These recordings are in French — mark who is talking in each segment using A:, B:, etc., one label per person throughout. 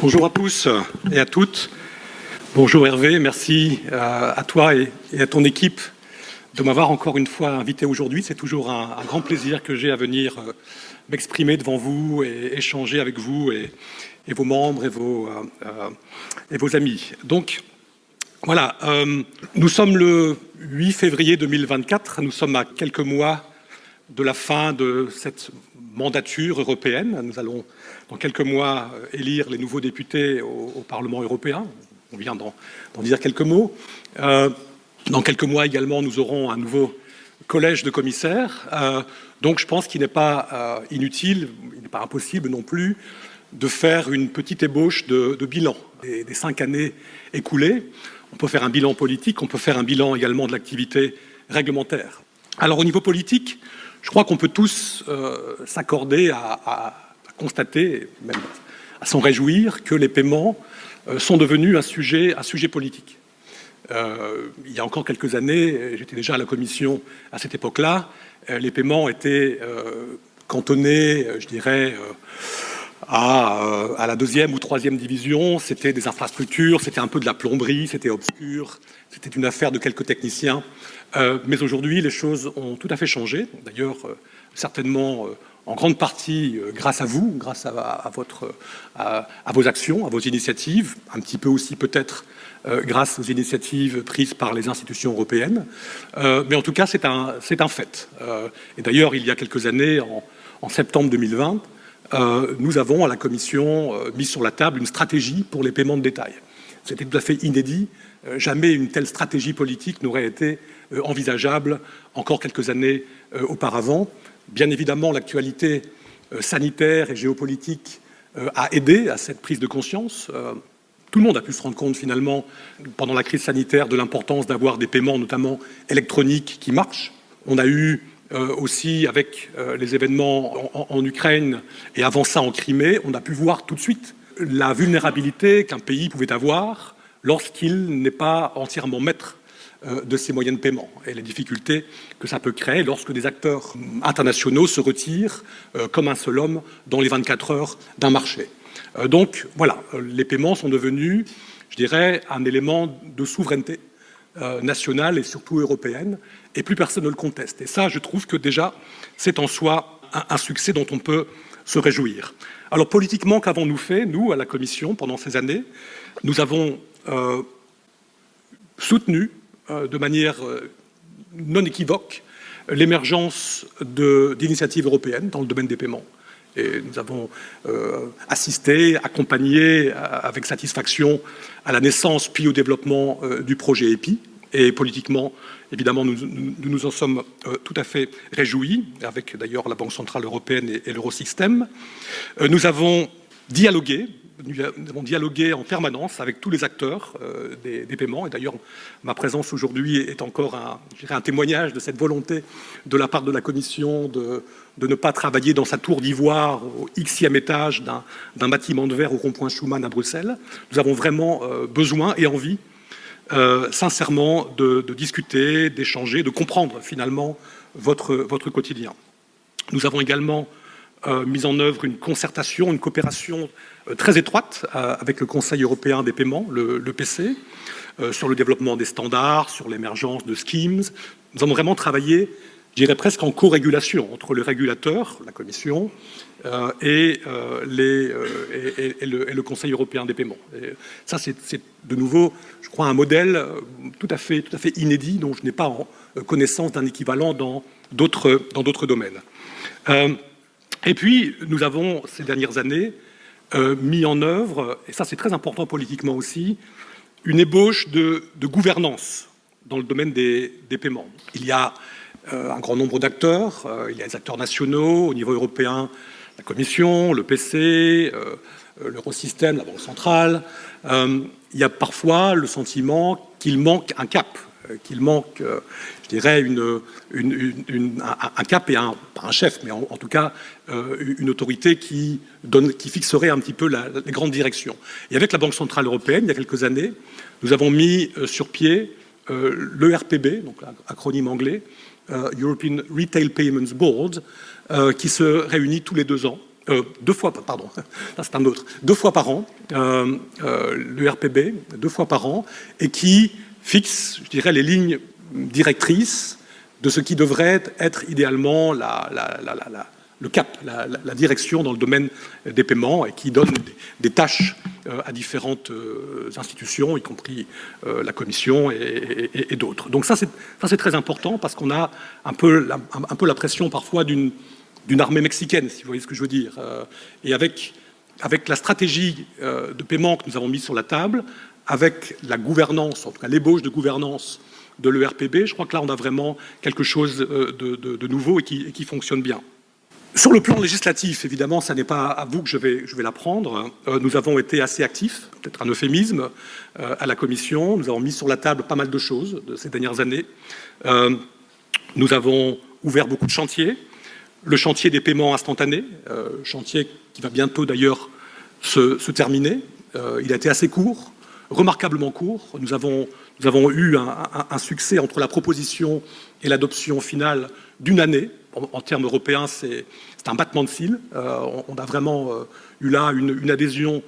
A: Bonjour à tous et à toutes. Bonjour Hervé, merci à toi et à ton équipe de m'avoir encore une fois invité aujourd'hui. C'est toujours un grand plaisir que j'ai à venir m'exprimer devant vous et échanger avec vous et vos membres et vos amis. Donc voilà, nous sommes le 8 février 2024, nous sommes à quelques mois de la fin de cette mandature européenne. Nous allons dans quelques mois élire les nouveaux députés au Parlement européen. On vient d'en dire quelques mots. Dans quelques mois également, nous aurons un nouveau collège de commissaires. Donc je pense qu'il n'est pas inutile, il n'est pas impossible non plus, de faire une petite ébauche de bilan des 5 années écoulées. On peut faire un bilan politique, on peut faire un bilan également de l'activité réglementaire. Alors au niveau politique, je crois qu'on peut tous s'accorder à constater, même à s'en réjouir, que les paiements sont devenus un sujet politique. Il y a encore quelques années, j'étais déjà à la Commission à cette époque-là, les paiements étaient cantonnés, je dirais, à la 2e ou 3e division. C'était des infrastructures, c'était un peu de la plomberie, c'était obscur, c'était une affaire de quelques techniciens. Mais aujourd'hui, les choses ont tout à fait changé. D'ailleurs, certainement en grande partie grâce à vous, grâce à vos actions, à vos initiatives, un petit peu aussi peut-être grâce aux initiatives prises par les institutions européennes. Mais en tout cas, c'est un fait. Et d'ailleurs, il y a quelques années, en septembre 2020, nous avons à la Commission mis sur la table une stratégie pour les paiements de détail. C'était tout à fait inédit. Jamais une telle stratégie politique n'aurait été envisageable encore quelques années auparavant. Bien évidemment, l'actualité sanitaire et géopolitique a aidé à cette prise de conscience. Tout le monde a pu se rendre compte finalement, pendant la crise sanitaire, de l'importance d'avoir des paiements, notamment électroniques, qui marchent. On a eu aussi, avec les événements en Ukraine et avant ça en Crimée, on a pu voir tout de suite la vulnérabilité qu'un pays pouvait avoir lorsqu'il n'est pas entièrement maître de ses moyens de paiement et les difficultés que ça peut créer lorsque des acteurs internationaux se retirent comme un seul homme dans les 24 heures d'un marché. Donc voilà, les paiements sont devenus, je dirais, un élément de souveraineté nationale et surtout européenne, et plus personne ne le conteste. Et ça, je trouve que déjà, c'est en soi un succès dont on peut se réjouir. Alors politiquement, qu'avons-nous fait, nous, à la Commission, pendant ces années? Nous avons soutenu de manière non équivoque l'émergence d'initiatives européennes dans le domaine des paiements. Et nous avons assisté, accompagné avec satisfaction à la naissance puis au développement du projet EPI. Et politiquement, évidemment, nous nous en sommes tout à fait réjouis, avec d'ailleurs la Banque centrale européenne et l'Eurosystème. Nous avons dialogué en permanence avec tous les acteurs des paiements. Et d'ailleurs, ma présence aujourd'hui est encore un témoignage de cette volonté de la part de la Commission de ne pas travailler dans sa tour d'ivoire au Xème étage d'un bâtiment de verre au rond-point Schuman à Bruxelles. Nous avons vraiment besoin et envie sincèrement de discuter, d'échanger, de comprendre finalement votre quotidien. Nous avons également mis en œuvre une concertation, une coopération très étroite avec le Conseil européen des paiements, le PC, sur le développement des standards, sur l'émergence de schemes. Nous avons vraiment travaillé, je dirais presque en co-régulation entre le régulateur, la Commission, et le Conseil européen des paiements. Et ça, c'est de nouveau, je crois, un modèle tout à fait inédit dont je n'ai pas connaissance d'un équivalent dans d'autres domaines. Et puis, nous avons, ces dernières années, mis en œuvre, et ça c'est très important politiquement aussi, une ébauche de gouvernance dans le domaine des paiements. Il y a un grand nombre d'acteurs, il y a des acteurs nationaux au niveau européen, la Commission, le PC, l'Eurosystème, la Banque centrale. Il y a parfois le sentiment qu'il manque un cap, qu'il manque, je dirais, un cap et pas un chef, mais en tout cas une autorité qui fixerait un petit peu les grandes directions. Et avec la Banque centrale européenne, il y a quelques années, nous avons mis sur pied l'ERPB, donc l'acronyme anglais, European Retail Payments Board, qui se réunit tous les 2 ans 2 fois, pardon, là c'est un autre, 2 fois par an, le RPB, 2 fois par an, et qui fixe, je dirais, les lignes directrices de ce qui devrait être idéalement le cap, la direction dans le domaine des paiements, et qui donne des tâches à différentes institutions, y compris la Commission et d'autres. Donc ça c'est très important, parce qu'on a un peu la pression parfois d'une armée mexicaine, si vous voyez ce que je veux dire. Et avec la stratégie de paiement que nous avons mise sur la table, avec la gouvernance, en tout cas l'ébauche de gouvernance de l'ERPB, je crois que là on a vraiment quelque chose de nouveau et qui fonctionne bien. Sur le plan législatif, évidemment, ça n'est pas à vous que je vais l'apprendre. Nous avons été assez actifs, peut-être un euphémisme, à la Commission. Nous avons mis sur la table pas mal de choses de ces dernières années. Nous avons ouvert beaucoup de chantiers. Le chantier des paiements instantanés, chantier qui va bientôt d'ailleurs se terminer. Il a été assez court, remarquablement court. Nous avons eu un succès entre la proposition et l'adoption finale d'une année. En termes européens, c'est un battement de cils. On a vraiment eu là une adhésion,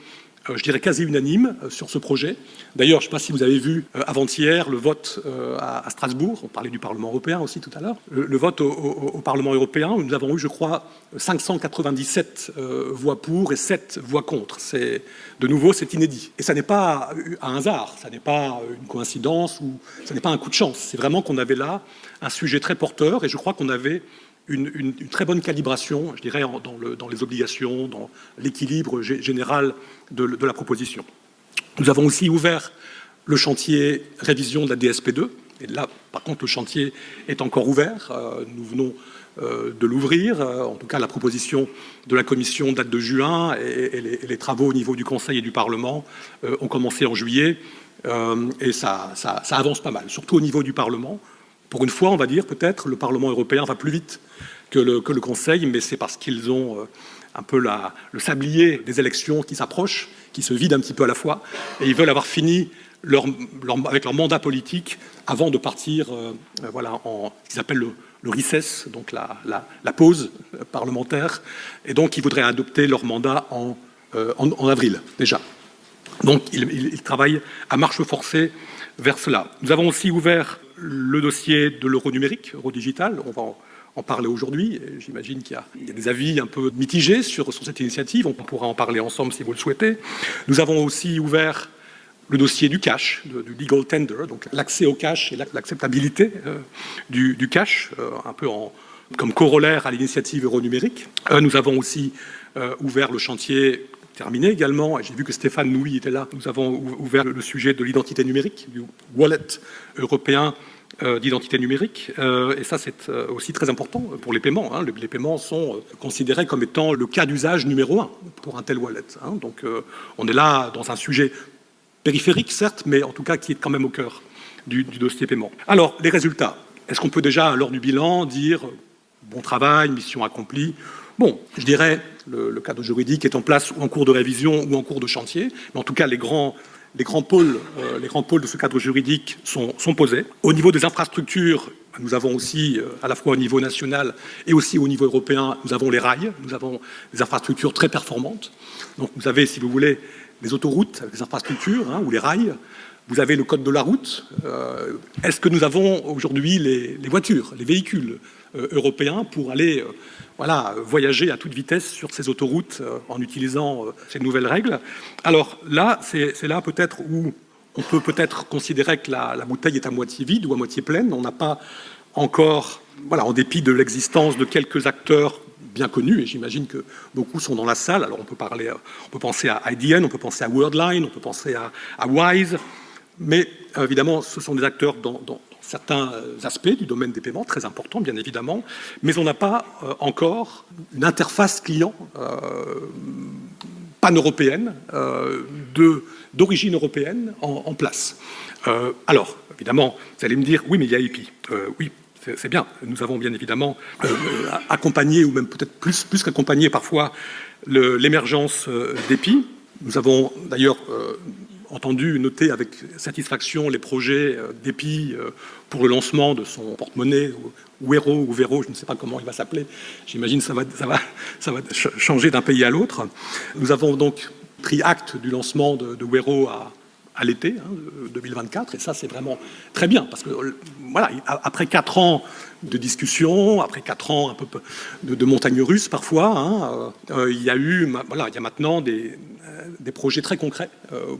A: je dirais quasi unanime, sur ce projet. D'ailleurs, je ne sais pas si vous avez vu avant-hier le vote à Strasbourg. On parlait du Parlement européen aussi tout à l'heure. Le vote au Parlement européen, nous avons eu, je crois, 597 voix pour et 7 voix contre. De nouveau, c'est inédit. Et ça n'est pas un hasard, ça n'est pas une coïncidence, ou ça n'est pas un coup de chance. C'est vraiment qu'on avait là un sujet très porteur, et je crois qu'on avait une très bonne calibration, je dirais, dans les obligations, dans l'équilibre général de la proposition. Nous avons aussi ouvert le chantier révision de la DSP2, et là, par contre, le chantier est encore ouvert. Nous venons de l'ouvrir. En tout cas, la proposition de la Commission date de juin, et les travaux au niveau du Conseil et du Parlement ont commencé en juillet, et ça avance pas mal, surtout au niveau du Parlement. Pour une fois, on va dire, peut-être, le Parlement européen va plus vite que le Conseil, mais c'est parce qu'ils ont un peu le sablier des élections qui s'approchent, qui se vident un petit peu à la fois, et ils veulent avoir fini avec leur mandat politique avant de partir voilà, en ce qu'ils appellent le recess, donc la pause parlementaire, et donc ils voudraient adopter leur mandat en avril déjà. Donc ils travaillent à marche forcée vers cela. Nous avons aussi ouvert le dossier de l'euro numérique, euro digital. On va en parler aujourd'hui. J'imagine qu'il y a des avis un peu mitigés sur cette initiative. On pourra en parler ensemble si vous le souhaitez. Nous avons aussi ouvert le dossier du cash, du legal tender, donc l'accès au cash et l'acceptabilité du cash, un peu comme corollaire à l'initiative euro numérique. Nous avons aussi ouvert le chantier terminé également, et j'ai vu que Stéphane Nouy était là. Nous avons ouvert le sujet de l'identité numérique, du wallet européen d'identité numérique, et ça c'est aussi très important pour les paiements. Les paiements sont considérés comme étant le cas d'usage numéro 1 pour un tel wallet. Donc on est là dans un sujet périphérique certes, mais en tout cas qui est quand même au cœur du dossier paiement. Alors les résultats, est-ce qu'on peut déjà à l'heure du bilan dire bon travail, mission accomplie? Bon, je dirais le cadre juridique est en place ou en cours de révision ou en cours de chantier, mais en tout cas les grands pôles de ce cadre juridique sont posés. Au niveau des infrastructures, nous avons aussi, à la fois au niveau national et aussi au niveau européen, nous avons les rails, nous avons des infrastructures très performantes. Donc vous avez, si vous voulez, les autoroutes, les infrastructures, ou les rails. Vous avez le code de la route. Est-ce que nous avons aujourd'hui les voitures, les véhicules européens pour aller voyager à toute vitesse sur ces autoroutes en utilisant ces nouvelles règles? Alors là, c'est là peut-être où on peut peut-être considérer que la bouteille est à moitié vide ou à moitié pleine. On n'a pas encore, en dépit de l'existence de quelques acteurs bien connus, et j'imagine que beaucoup sont dans la salle. Alors on peut penser à IDN, on peut penser à Worldline, on peut penser à Wise, mais évidemment ce sont des acteurs dans certains aspects du domaine des paiements, très importants bien évidemment, mais on n'a pas encore une interface client pan-européenne, d'origine européenne en place. Alors, évidemment, vous allez me dire, oui, mais il y a EPI. Oui, c'est bien. Nous avons bien évidemment accompagné, ou même peut-être plus qu'accompagné parfois, l'émergence d'EPI. Nous avons d'ailleurs entendu noter avec satisfaction les projets d'EPI pour le lancement de son porte-monnaie, Wero ou Vero, je ne sais pas comment il va s'appeler. J'imagine que ça va changer d'un pays à l'autre. Nous avons donc pris acte du lancement de Wero à l'été 2024, et ça c'est vraiment très bien, parce que voilà, après 4 ans de discussion, après 4 ans un peu de montagnes russes parfois, il y a maintenant des projets très concrets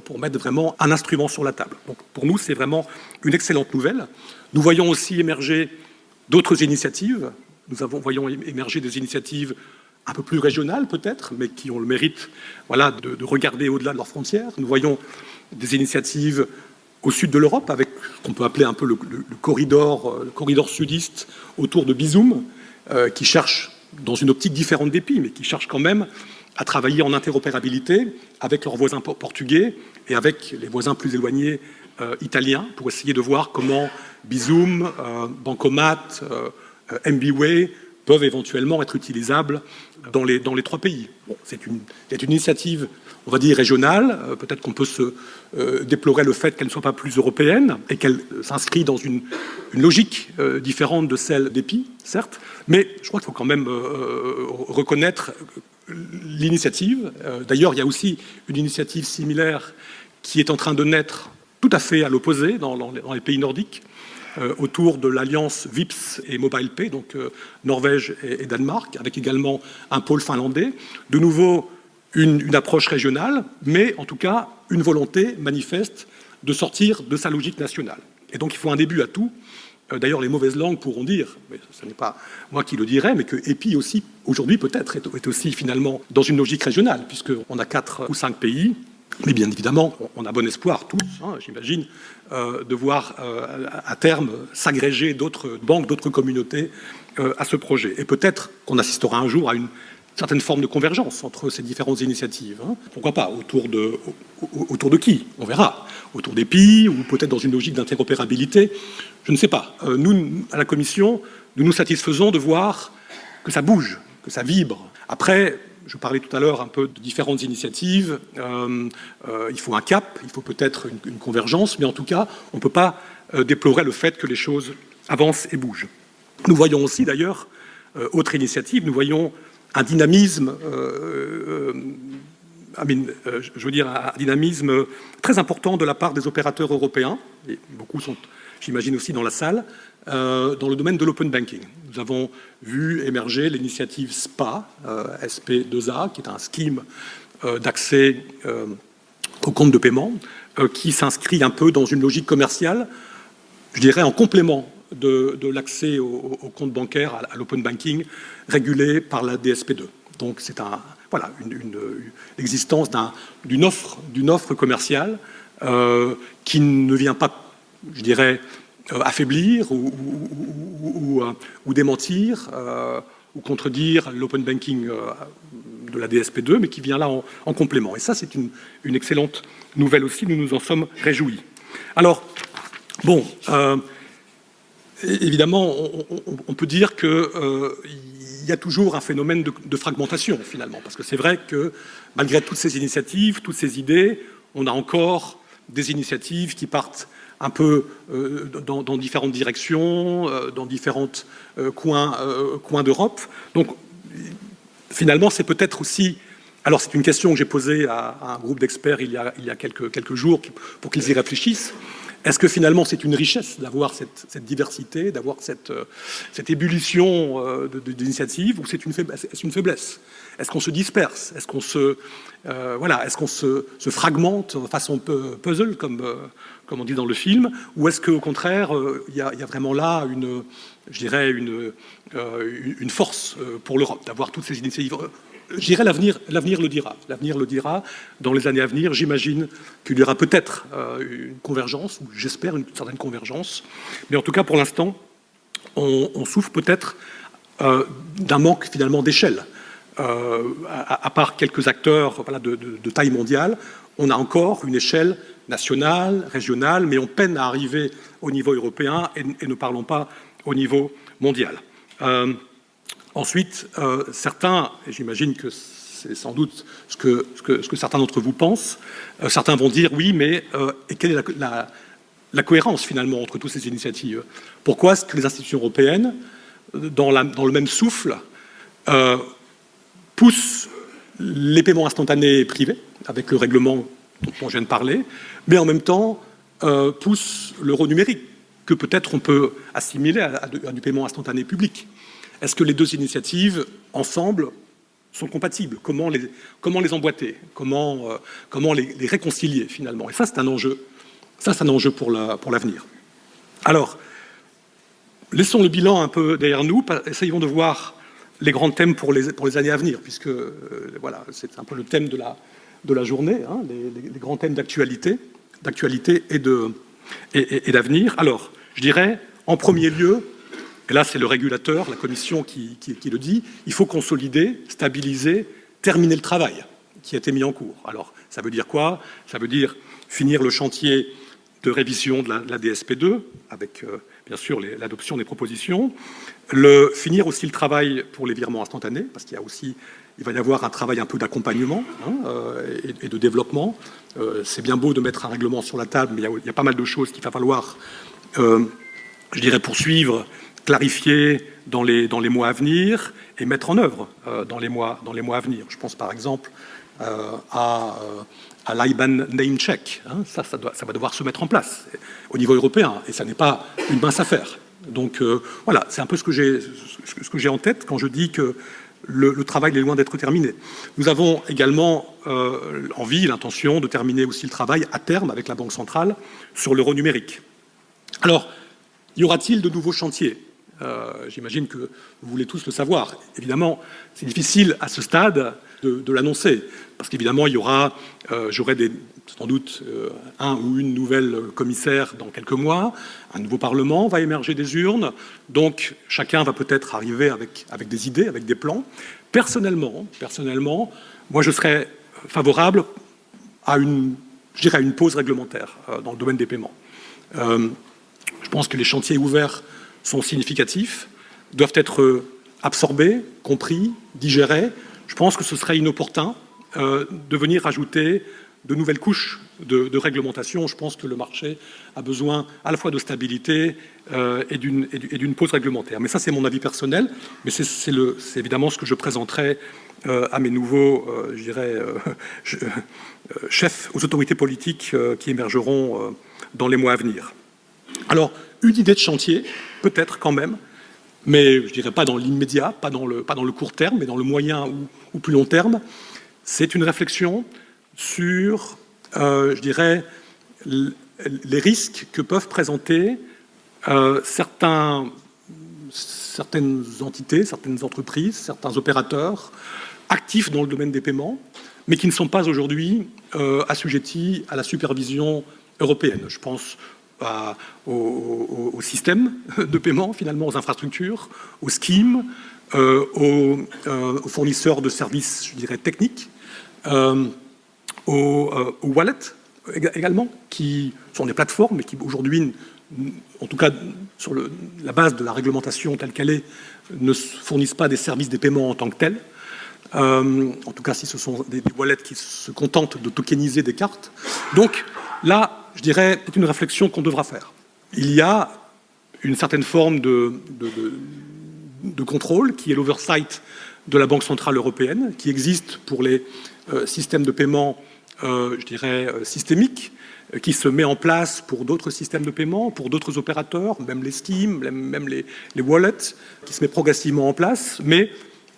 A: pour mettre vraiment un instrument sur la table. Donc pour nous c'est vraiment une excellente nouvelle. Nous voyons aussi émerger d'autres initiatives. Voyons émerger des initiatives un peu plus régionales peut-être, mais qui ont le mérite de regarder au-delà de leurs frontières. Nous voyons des initiatives au sud de l'Europe, avec ce qu'on peut appeler un peu le corridor sudiste autour de Bizum, qui cherche, dans une optique différente d'EPI, mais qui cherche quand même à travailler en interopérabilité avec leurs voisins portugais et avec les voisins plus éloignés italiens, pour essayer de voir comment Bizum, Bancomat, MBWay peuvent éventuellement être utilisables dans les 3 pays. Bon, c'est une initiative, on va dire, régionale. Peut-être qu'on peut se déplorer le fait qu'elle ne soit pas plus européenne et qu'elle s'inscrit dans une logique différente de celle d'EPI, certes, mais je crois qu'il faut quand même reconnaître l'initiative. D'ailleurs, il y a aussi une initiative similaire qui est en train de naître tout à fait à l'opposé dans les pays nordiques, autour de l'alliance VIPS et MobilePay, donc Norvège et Danemark, avec également un pôle finlandais. De nouveau, une approche régionale, mais en tout cas une volonté manifeste de sortir de sa logique nationale. Et donc il faut un début à tout. D'ailleurs, les mauvaises langues pourront dire, mais ce n'est pas moi qui le dirais, mais que EPI aussi, aujourd'hui peut-être, est aussi finalement dans une logique régionale, puisqu'on a 4 ou 5 pays. Mais bien évidemment, on a bon espoir, tous, j'imagine, de voir à terme s'agréger d'autres banques, d'autres communautés à ce projet. Et peut-être qu'on assistera un jour à une certaine forme de convergence entre ces différentes initiatives. Pourquoi pas? Autour de qui? On verra. Autour des pays ou peut-être dans une logique d'interopérabilité. Je ne sais pas. Nous, à la Commission, nous nous satisfaisons de voir que ça bouge, que ça vibre. Après, je parlais tout à l'heure un peu de différentes initiatives. Il faut un cap, il faut peut-être une convergence, mais en tout cas, on ne peut pas déplorer le fait que les choses avancent et bougent. Nous voyons aussi, d'ailleurs, autre initiative, nous voyons un dynamisme, un dynamisme très important de la part des opérateurs européens, et beaucoup sont, j'imagine, aussi dans la salle, dans le domaine de l'open banking. Nous avons vu émerger l'initiative SPA, SP2A, qui est un scheme d'accès aux comptes de paiement, qui s'inscrit un peu dans une logique commerciale, je dirais en complément de l'accès aux comptes bancaires, à l'open banking, régulé par la DSP2. Donc c'est l'existence d'une offre commerciale qui ne vient pas, je dirais, affaiblir ou démentir ou contredire l'open banking de la DSP2, mais qui vient là en complément. Et ça, c'est une excellente nouvelle aussi, nous nous en sommes réjouis. Alors, bon, évidemment, on peut dire qu'il y a toujours un phénomène de fragmentation, finalement, parce que c'est vrai que malgré toutes ces initiatives, toutes ces idées, on a encore des initiatives qui partent un peu dans différentes directions, dans différents coins d'Europe. Donc, finalement, c'est peut-être aussi... Alors, c'est une question que j'ai posée à un groupe d'experts il y a quelques jours pour qu'ils y réfléchissent. Est-ce que finalement c'est une richesse d'avoir cette diversité, d'avoir cette ébullition d'initiatives, ou c'est une faiblesse? Est-ce qu'on se disperse? Est-ce qu'on se fragmente façon puzzle, comme on dit dans le film? Ou est-ce qu'au contraire, il y a vraiment là une force pour l'Europe d'avoir toutes ces initiatives? Je dirais l'avenir le dira. L'avenir le dira. Dans les années à venir, j'imagine qu'il y aura peut-être une convergence, ou j'espère une certaine convergence. Mais en tout cas, pour l'instant, on souffre peut-être d'un manque finalement d'échelle. À part quelques acteurs de taille mondiale, on a encore une échelle nationale, régionale, mais on peine à arriver au niveau européen et ne parlons pas au niveau mondial. Ensuite, certains, et j'imagine que c'est sans doute ce que certains d'entre vous pensent. Certains vont dire oui, mais et quelle est la cohérence finalement entre toutes ces initiatives? Pourquoi est-ce que les institutions européennes, dans le même souffle, poussent les paiements instantanés privés, avec le règlement dont je viens de parler, mais en même temps poussent l'euro numérique, que peut-être on peut assimiler à du paiement instantané public? Est-ce que les deux initiatives, ensemble, sont compatibles? Comment les emboîter? Comment les réconcilier, finalement? Et ça, c'est un enjeu. Ça, c'est un enjeu pour l'avenir. Alors, laissons le bilan un peu derrière nous. Essayons de voir les grands thèmes pour les années à venir, puisque voilà, c'est un peu le thème de la journée, hein, les grands thèmes d'actualité et d'avenir. Alors, je dirais, en premier lieu, et là c'est le régulateur, la Commission qui le dit, il faut consolider, stabiliser, terminer le travail qui a été mis en cours. Alors, ça veut dire quoi? Ça veut dire finir le chantier de révision de la DSP2, avec bien sûr l'adoption des propositions, finir aussi le travail pour les virements instantanés, parce qu'il va y avoir un travail un peu d'accompagnement et de développement. C'est bien beau de mettre un règlement sur la table, mais il y a pas mal de choses qu'il va falloir, je dirais, poursuivre, clarifier dans les mois à venir et mettre en œuvre dans les mois à venir. Je pense par exemple à l'IBAN name check. Hein, ça va devoir se mettre en place au niveau européen, et ça n'est pas une mince affaire. Donc voilà, c'est un peu ce que j'ai en tête quand je dis que le travail est loin d'être terminé. Nous avons également envie, l'intention de terminer aussi le travail à terme avec la Banque centrale sur l'euro numérique. Alors, y aura-t-il de nouveaux chantiers? J'imagine que vous voulez tous le savoir. Évidemment, c'est difficile à ce stade de l'annoncer, parce qu'évidemment, j'aurai sans doute un ou une nouvelle commissaire dans quelques mois, un nouveau Parlement va émerger des urnes, donc chacun va peut-être arriver avec des idées, avec des plans. Personnellement, moi je serais favorable à une pause réglementaire dans le domaine des paiements. Je pense que les chantiers ouverts sont significatifs, doivent être absorbés, compris, digérés. Je pense que ce serait inopportun de venir ajouter de nouvelles couches de réglementation. Je pense que le marché a besoin à la fois de stabilité et d'une pause réglementaire. Mais ça, c'est mon avis personnel, mais c'est évidemment ce que je présenterai à mes nouveaux, chefs, aux autorités politiques qui émergeront dans les mois à venir. Alors, une idée de chantier, peut-être quand même, mais je dirais pas dans l'immédiat, pas dans le court terme, mais dans le moyen ou plus long terme, c'est une réflexion sur, je dirais, les risques que peuvent présenter certaines entités, certaines entreprises, certains opérateurs actifs dans le domaine des paiements, mais qui ne sont pas aujourd'hui assujettis à la supervision européenne. Je pense au système de paiement, finalement, aux infrastructures, aux schemes, aux fournisseurs de services, je dirais, techniques, aux wallets également, qui sont des plateformes, mais qui aujourd'hui, en tout cas sur la base de la réglementation telle qu'elle est, ne fournissent pas des services des paiements en tant que tels. En tout cas, si ce sont des wallets qui se contentent de tokeniser des cartes. Donc là, je dirais, c'est une réflexion qu'on devra faire. Il y a une certaine forme de contrôle qui est l'oversight de la Banque centrale européenne, qui existe pour les systèmes de paiement, je dirais, systémiques, qui se met en place pour d'autres systèmes de paiement, pour d'autres opérateurs, même les schemes, même les wallets, qui se met progressivement en place. Mais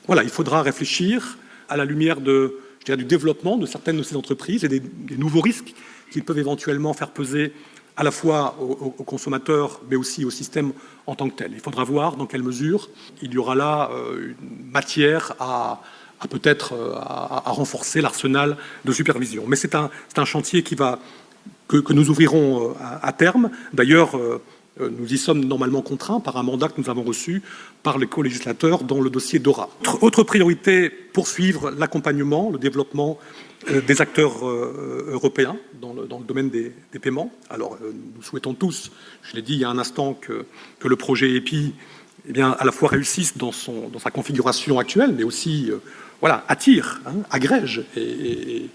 A: voilà, il faudra réfléchir à la lumière du développement de certaines de ces entreprises et des nouveaux risques qu'ils peuvent éventuellement faire peser à la fois aux consommateurs, mais aussi au système en tant que tel. Il faudra voir dans quelle mesure il y aura là une matière à peut-être à renforcer l'arsenal de supervision. Mais c'est un chantier que nous ouvrirons à terme. D'ailleurs, nous y sommes normalement contraints par un mandat que nous avons reçu par les co-législateurs dans le dossier DORA. Autre priorité, poursuivre l'accompagnement, le développement des acteurs européens dans le domaine des paiements. Alors, nous souhaitons tous, je l'ai dit il y a un instant, que le projet EPI eh bien, à la fois réussisse dans sa configuration actuelle, mais aussi attire, agrège et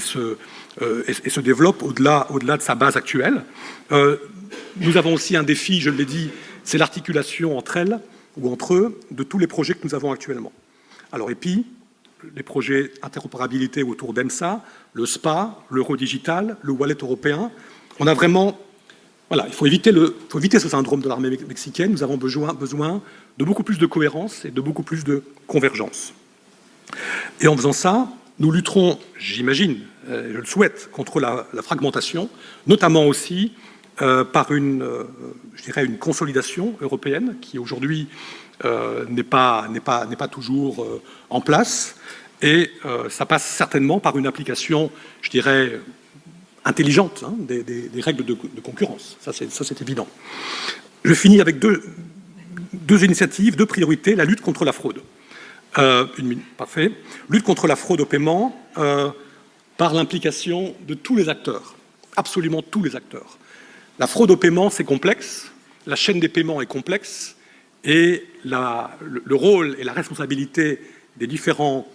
A: se développe au-delà de sa base actuelle. Nous avons aussi un défi, je l'ai dit, c'est l'articulation entre elles ou entre eux de tous les projets que nous avons actuellement. Alors EPI, les projets interopérabilité autour d'EMSA, le SPA, l'Eurodigital, le Wallet européen. On a vraiment... Voilà, il faut éviter ce syndrome de l'armée mexicaine. Nous avons besoin de beaucoup plus de cohérence et de beaucoup plus de convergence. Et en faisant ça, nous lutterons, j'imagine, je le souhaite, contre la fragmentation, notamment aussi par une consolidation européenne qui aujourd'hui n'est pas toujours en place. Et ça passe certainement par une application, je dirais, intelligente des règles de concurrence. Ça, c'est évident. Je finis avec deux initiatives, deux priorités. La lutte contre la fraude. Parfait. Lutte contre la fraude au paiement par l'implication de tous les acteurs, absolument tous les acteurs. La fraude au paiement, c'est complexe. La chaîne des paiements est complexe. Et le rôle et la responsabilité des différents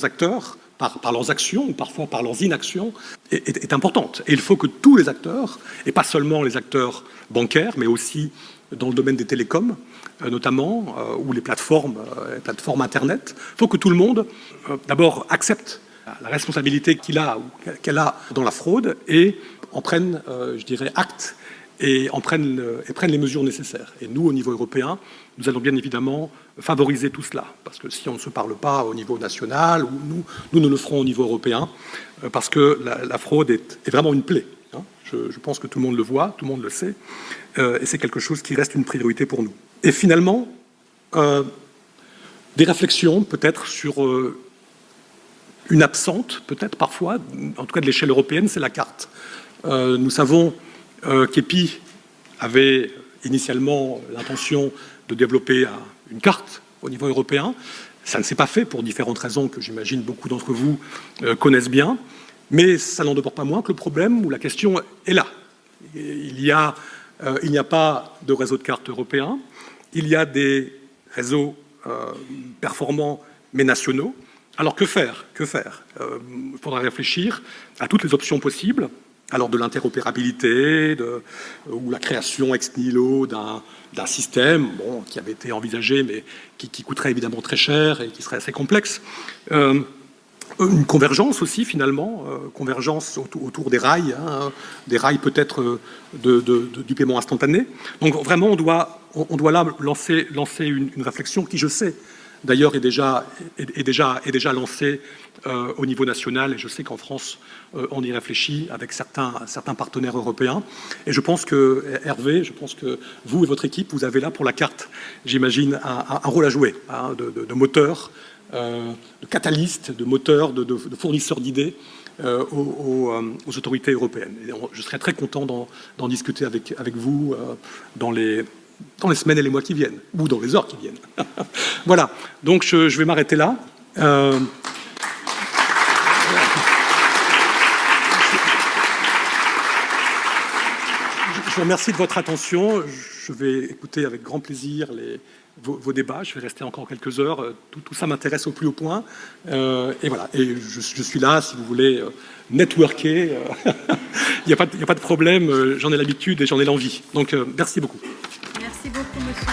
A: acteurs, par leurs actions ou parfois par leurs inactions, est importante. Et il faut que tous les acteurs, et pas seulement les acteurs bancaires, mais aussi dans le domaine des télécoms, notamment, ou les plateformes Internet, il faut que tout le monde, d'abord, accepte la responsabilité qu'elle a dans la fraude et en prenne, je dirais, acte et prennent les mesures nécessaires. Et nous, au niveau européen, nous allons bien évidemment favoriser tout cela. Parce que si on ne se parle pas au niveau national, nous le ferons au niveau européen, parce que la fraude est vraiment une plaie. Je pense que tout le monde le voit, tout le monde le sait, et c'est quelque chose qui reste une priorité pour nous. Et finalement, des réflexions peut-être sur une absente, peut-être parfois, en tout cas de l'échelle européenne, c'est la carte. Nous savons qu'EPI avait initialement l'intention de développer une carte au niveau européen. Ça ne s'est pas fait pour différentes raisons que j'imagine beaucoup d'entre vous connaissent bien, mais ça n'en demeure pas moins que le problème ou la question est là. Il n'y a pas de réseau de cartes européen, il y a des réseaux performants mais nationaux. Alors que faire? Il faudra réfléchir à toutes les options possibles. Alors de l'interopérabilité, ou la création ex nihilo d'un système qui avait été envisagé, mais qui coûterait évidemment très cher et qui serait assez complexe. Une convergence aussi, finalement, convergence autour des rails peut-être du paiement instantané. Donc vraiment, on doit là lancer une réflexion qui, je sais, d'ailleurs, est déjà lancée au niveau national, et je sais qu'en France, on y réfléchit avec certains partenaires européens. Et je pense que, Hervé, vous et votre équipe, vous avez là pour la carte, j'imagine, un rôle à jouer, de moteur, de catalyste, de moteur, de fournisseur d'idées aux autorités européennes. Et je serais très content d'en discuter avec vous dans les semaines et les mois qui viennent, ou dans les heures qui viennent. Voilà, donc je vais m'arrêter là. Je vous remercie de votre attention. Je vais écouter avec grand plaisir vos débats. Je vais rester encore quelques heures. Tout ça m'intéresse au plus haut point. Et voilà. Et je suis là, si vous voulez, networker. Il n'y a pas de problème. J'en ai l'habitude et j'en ai l'envie. Donc, merci beaucoup.
B: Merci beaucoup, monsieur.